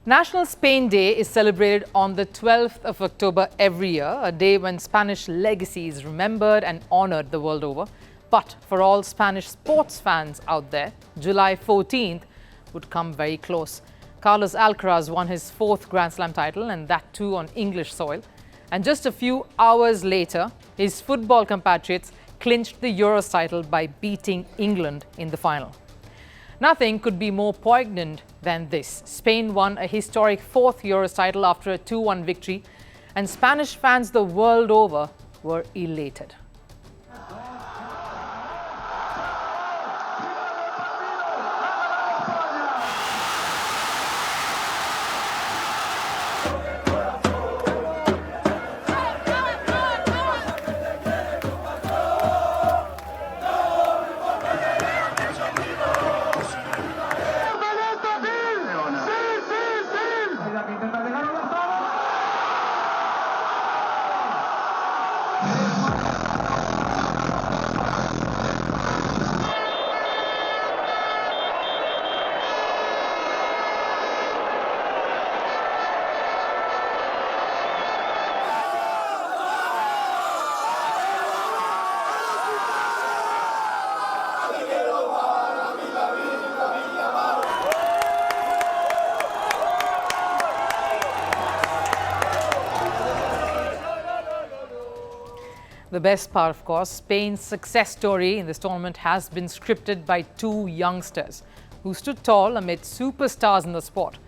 National Spain Day is celebrated on the 12th of October every year, a day when Spanish legacy is remembered and honoured the world over. But for all Spanish sports fans out there, July 14th would come very close. Carlos Alcaraz won his fourth Grand Slam title, and that too on English soil. And just a few hours later, his football compatriots clinched the Euros title by beating England in the final. Nothing could be more poignant than this. Spain won a historic fourth Euros title after a 2-1 victory, and Spanish fans the world over were elated. The best part, of course, Spain's success story in this tournament has been scripted by two youngsters who stood tall amid superstars in the sport.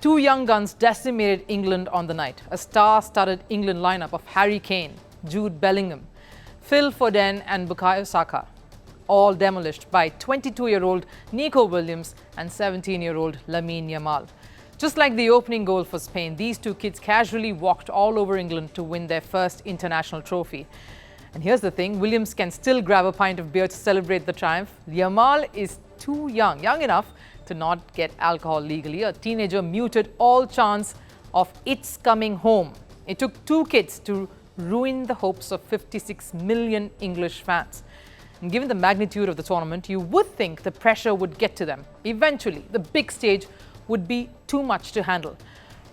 Two young guns decimated England on the night. A star-studded England lineup of Harry Kane, Jude Bellingham, Phil Foden and Bukayo Saka, all demolished by 22-year-old Nico Williams and 17-year-old Lamine Yamal. Just like the opening goal for Spain, these two kids casually walked all over England to win their first international trophy. And here's the thing, Williams can still grab a pint of beer to celebrate the triumph. Yamal is too young enough to not get alcohol legally. A teenager muted all chance of its coming home. It took two kids to ruin the hopes of 56 million English fans. And given the magnitude of the tournament, you would think the pressure would get to them. Eventually, the big stage would be too much to handle.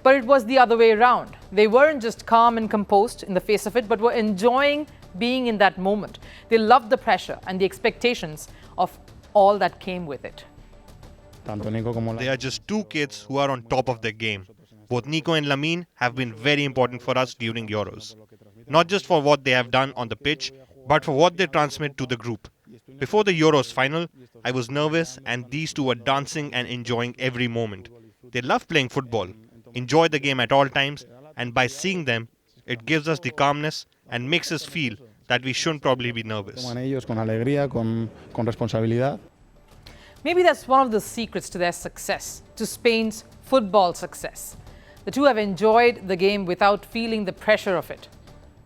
But it was the other way around. They weren't just calm and composed in the face of it, but were enjoying being in that moment. They loved the pressure and the expectations of all that came with it. They are just two kids who are on top of their game. Both Nico and Lamine have been very important for us during Euros. Not just for what they have done on the pitch, but for what they transmit to the group. Before the Euros final, I was nervous, and these two were dancing and enjoying every moment. They love playing football, enjoy the game at all times, and by seeing them, it gives us the calmness and makes us feel that we shouldn't probably be nervous. Maybe that's one of the secrets to their success, to Spain's football success. The two have enjoyed the game without feeling the pressure of it.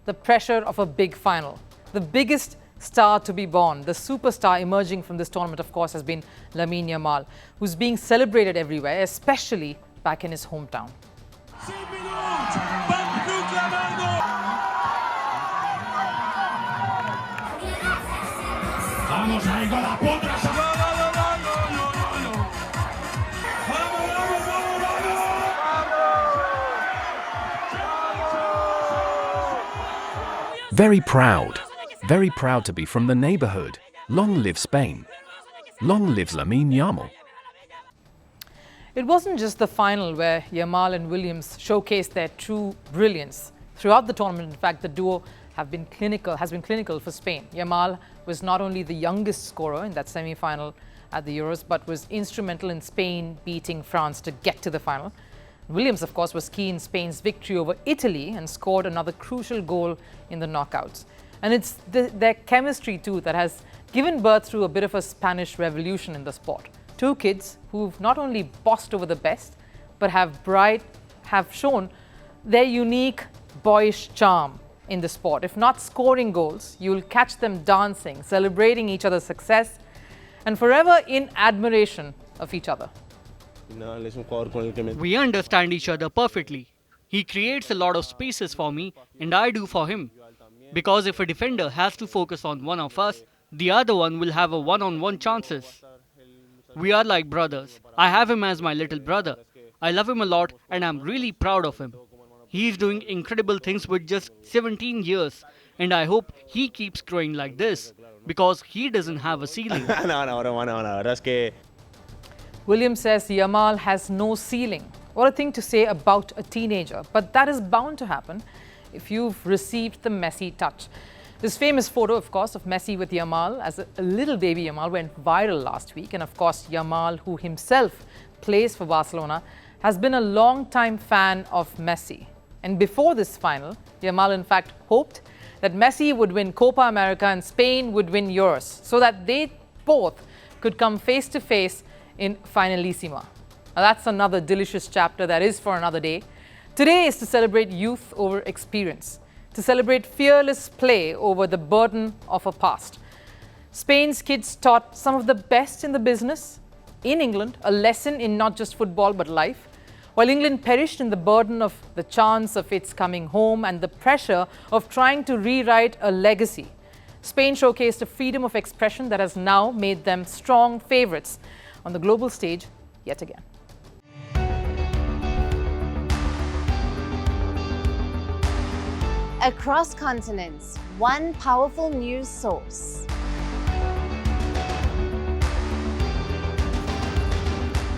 The pressure of a big final. The biggest star to be born, the superstar emerging from this tournament, of course, has been Lamine Yamal, who's being celebrated everywhere, especially back in his hometown. Very proud to be from the neighborhood. Long live Spain. Long live Lamine Yamal. It wasn't just the final where Yamal and Williams showcased their true brilliance. Throughout the tournament, in fact, the duo has been clinical for Spain. Yamal was not only the youngest scorer in that semi-final at the Euros, but was instrumental in Spain beating France to get to the final. Williams, of course, was key in Spain's victory over Italy and scored another crucial goal in the knockouts. And it's their chemistry, too, that has given birth to a bit of a Spanish revolution in the sport. Two kids who've not only bossed over the best, but have shown their unique boyish charm in the sport. If not scoring goals, you'll catch them dancing, celebrating each other's success, and forever in admiration of each other. We understand each other perfectly. He creates a lot of spaces for me, and I do for him. Because if a defender has to focus on one of us, the other one will have a one-on-one chances. We are like brothers. I have him as my little brother. I love him a lot and I'm really proud of him. He's doing incredible things with just 17 years and I hope he keeps growing like this because he doesn't have a ceiling. No, Roma, no. La verdad es que Williams says Yamal has no ceiling. What a thing to say about a teenager. But that is bound to happen if you've received the Messi touch. This famous photo, of course, of Messi with Yamal as a little baby Yamal went viral last week. And of course, Yamal, who himself plays for Barcelona, has been a long-time fan of Messi. And before this final, Yamal in fact hoped that Messi would win Copa America and Spain would win Euros so that they both could come face to face in Finalissima. Now that's another delicious chapter that is for another day. Today is to celebrate youth over experience, to celebrate fearless play over the burden of a past. Spain's kids taught some of the best in the business in England, a lesson in not just football but life, while England perished in the burden of the chance of its coming home and the pressure of trying to rewrite a legacy. Spain showcased a freedom of expression that has now made them strong favourites on the global stage yet again. Across continents, one powerful news source.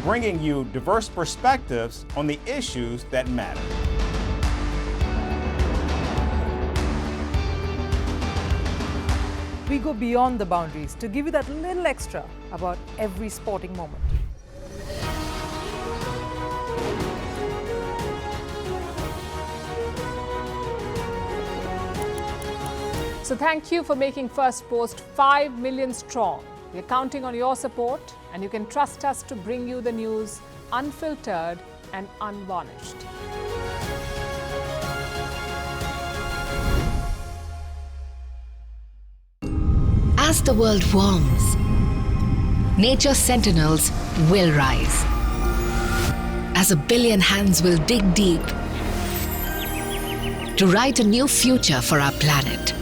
Bringing you diverse perspectives on the issues that matter. We go beyond the boundaries to give you that little extra about every sporting moment. So thank you for making Firstpost 5 million strong. We're counting on your support and you can trust us to bring you the news unfiltered and unvarnished. As the world warms, nature's sentinels will rise. As a billion hands will dig deep to write a new future for our planet.